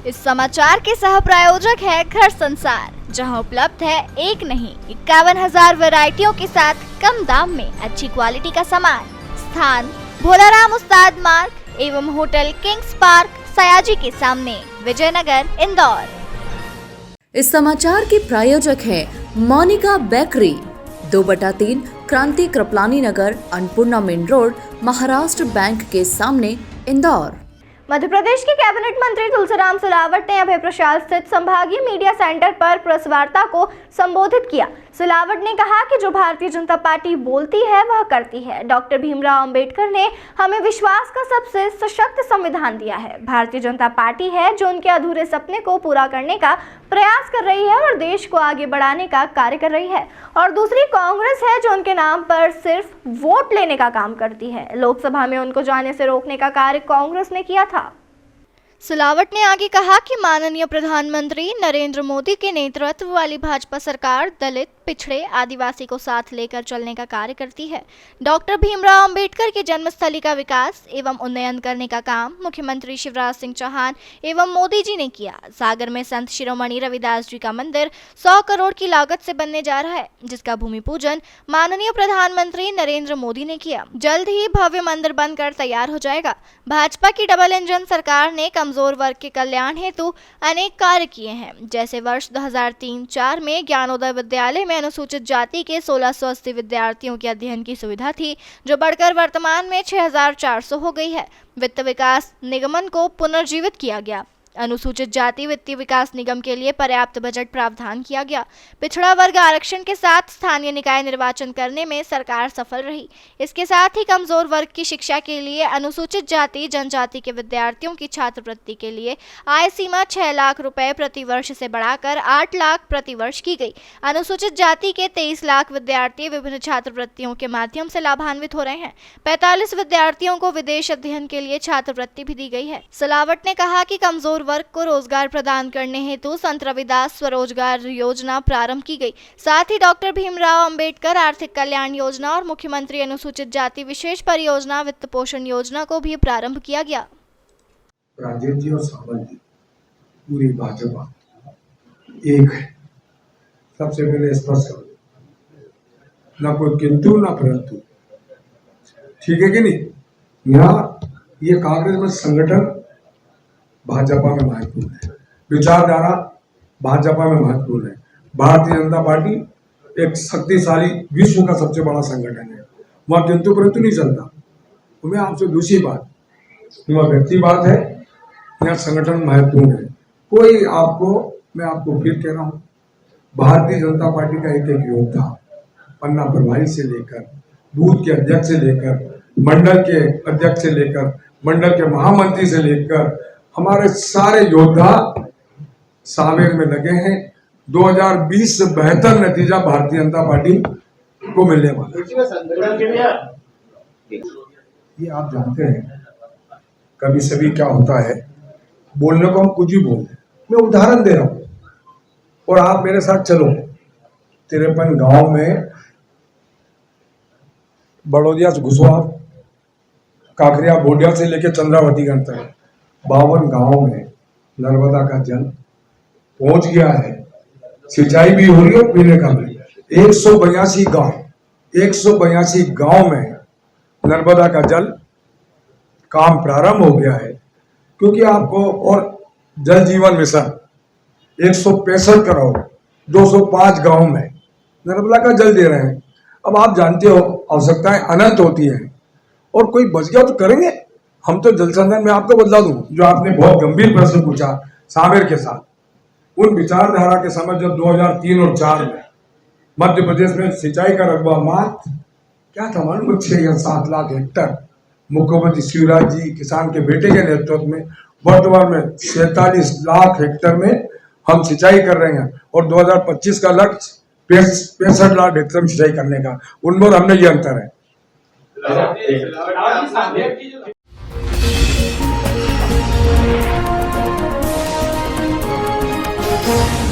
इस समाचार के सह प्रायोजक है घर संसार, जहां उपलब्ध है एक नहीं 51,000 वैरायटियों के साथ कम दाम में अच्छी क्वालिटी का सामान। स्थान भोलाराम उस्ताद मार्ग एवं होटल किंग्स पार्क सयाजी के सामने, विजयनगर, इंदौर। इस समाचार के प्रायोजक है Monika bakery, 2/3 Kranti Kripalani Nagar, Annapurna main road, Maharashtra bank के सामने, इंदौर। मध्य प्रदेश के कैबिनेट मंत्री तुलसीराम सिलावट ने अभय प्रसाद स्थित संभागीय मीडिया सेंटर पर प्रेस वार्ता को संबोधित किया। सिलावट ने कहा कि जो भारतीय जनता पार्टी बोलती है वह करती है। डॉक्टर भीमराव अंबेडकर ने हमें विश्वास का सबसे सशक्त संविधान दिया है। भारतीय जनता पार्टी है जो उनके अधूरे सपने को पूरा करने का प्रयास कर रही है और देश को आगे बढ़ाने का कार्य कर रही है, और दूसरी कांग्रेस है जो उनके नाम पर सिर्फ वोट लेने का काम करती है। लोकसभा में उनको जाने से रोकने का कार्य कांग्रेस ने किया था। सिलावट ने आगे कहा कि माननीय प्रधानमंत्री नरेंद्र मोदी के नेतृत्व वाली भाजपा सरकार दलित, पिछड़े, आदिवासी को साथ लेकर चलने का कार्य करती है। डॉक्टर भीमराव अंबेडकर की जन्मस्थली का विकास एवं उन्नयन करने का काम मुख्यमंत्री शिवराज सिंह चौहान एवं मोदी जी ने किया। सागर में संत शिरोमणि रविदास जी का मंदिर 100 करोड़ की लागत से बनने जा रहा है, जिसका भूमि पूजन माननीय प्रधानमंत्री नरेंद्र मोदी ने किया। जल्द ही भव्य मंदिर बनकर तैयार हो जाएगा। भाजपा की डबल इंजन सरकार ने कमजोर वर्ग के कल्याण हेतु अनेक कार्य किए हैं, जैसे वर्ष 2003-04 में ज्ञानोदय विद्यालय में अनुसूचित जाति के 1680 विद्यार्थियों के अध्ययन की सुविधा थी, जो बढ़कर वर्तमान में 6400 हो गई है। वित्त विकास निगमन को पुनर्जीवित किया गया। अनुसूचित जाति वित्तीय विकास निगम के लिए पर्याप्त बजट प्रावधान किया गया। पिछड़ा वर्ग आरक्षण के साथ स्थानीय निकाय निर्वाचन करने में सरकार सफल रही। इसके साथ ही कमजोर वर्ग की शिक्षा के लिए अनुसूचित जाति जनजाति के विद्यार्थियों की छात्रवृत्ति के लिए आय सीमा 6 लाख रुपए प्रति वर्ष से बढ़ाकर 8 लाख प्रति वर्ष की गई। अनुसूचित जाति के 23 लाख विद्यार्थी विभिन्न छात्रवृत्तियों के माध्यम से लाभान्वित हो रहे हैं। 45 विद्यार्थियों को विदेश अध्ययन के लिए छात्रवृत्ति भी दी गई है। सिलावट ने कहा कि कमजोर वर्ग को रोजगार प्रदान करने हेतु संत रविदास स्वरोजगार योजना प्रारंभ की गई। साथ ही डॉक्टर भीमराव अंबेडकर आर्थिक कल्याण योजना और मुख्यमंत्री अनुसूचित जाति विशेष परियोजना वित्त पोषण योजना को भी प्रारंभ किया गया। राजेश जी और सावंत जी पूरी भाजपा एक है। सबसे पहले स्पष्ट करो, ना कोई किंतु ना परंतु, ठीक है कि नहीं। यहाँ ये कांग्रेस में संगठन भाजपा में महत्वपूर्ण है, विचारधारा भाजपा में महत्वपूर्ण है। भारतीय जनता पार्टी एक शक्तिशाली विश्व का सबसे बड़ा संगठन है, वह किंतु परंतु नहीं चलता। तो मैं आपसे दूसरी बात, वह व्यक्ति बात है, यहाँ संगठन महत्वपूर्ण है। कोई आपको, मैं आपको फिर कह रहा हूँ, भारतीय जनता पार्टी का एक एक योद्धा, पन्ना प्रभारी से लेकर बूथ के अध्यक्ष से लेकर मंडल के अध्यक्ष से लेकर मंडल के महामंत्री से लेकर हमारे सारे योद्धा सावेर में लगे हैं। 2020 से बेहतर नतीजा भारतीय जनता पार्टी को मिलने वाला है। ये आप जानते हैं, कभी सभी क्या होता है, बोलने को हम कुछ भी बोलते हैं। मैं उदाहरण दे रहा हूं और आप मेरे साथ चलो। 53 गांव में बड़ौदिया से घुसवा, काकरिया बोडिया से लेकर चंद्रावती गण तक 52 गांव में नर्मदा का जल पहुंच गया है। सिंचाई भी हो रही है, पीने का भी। 182 गांव में नर्मदा का जल काम प्रारंभ हो गया है, क्योंकि आपको, और जल जीवन मिशन 165 करोड़ 205 गांव में नर्मदा का जल दे रहे हैं। अब आप जानते हो आवश्यकताएं अनंत होती हैं, और कोई बच गया तो करेंगे। हम तो जल संधारण में आपको बदला दूं, जो आपने बहुत गंभीर प्रश्न पूछा सावेर के साथ, उन विचारधारा के समय जब 2003 और 4 में मध्य प्रदेश में सिंचाई का रकबा मात्र क्या था मालूम, 6 या 7 लाख हेक्टर। मुख्यमंत्री शिवराज जी किसान के बेटे के नेतृत्व में वर्तमान में 47 लाख हेक्टर में हम सिंचाई कर रहे हैं, और 2025 का लक्ष्य 65 लाख हेक्टर में सिंचाई करने का। उनमें हमने ये अंतर है। Thank you.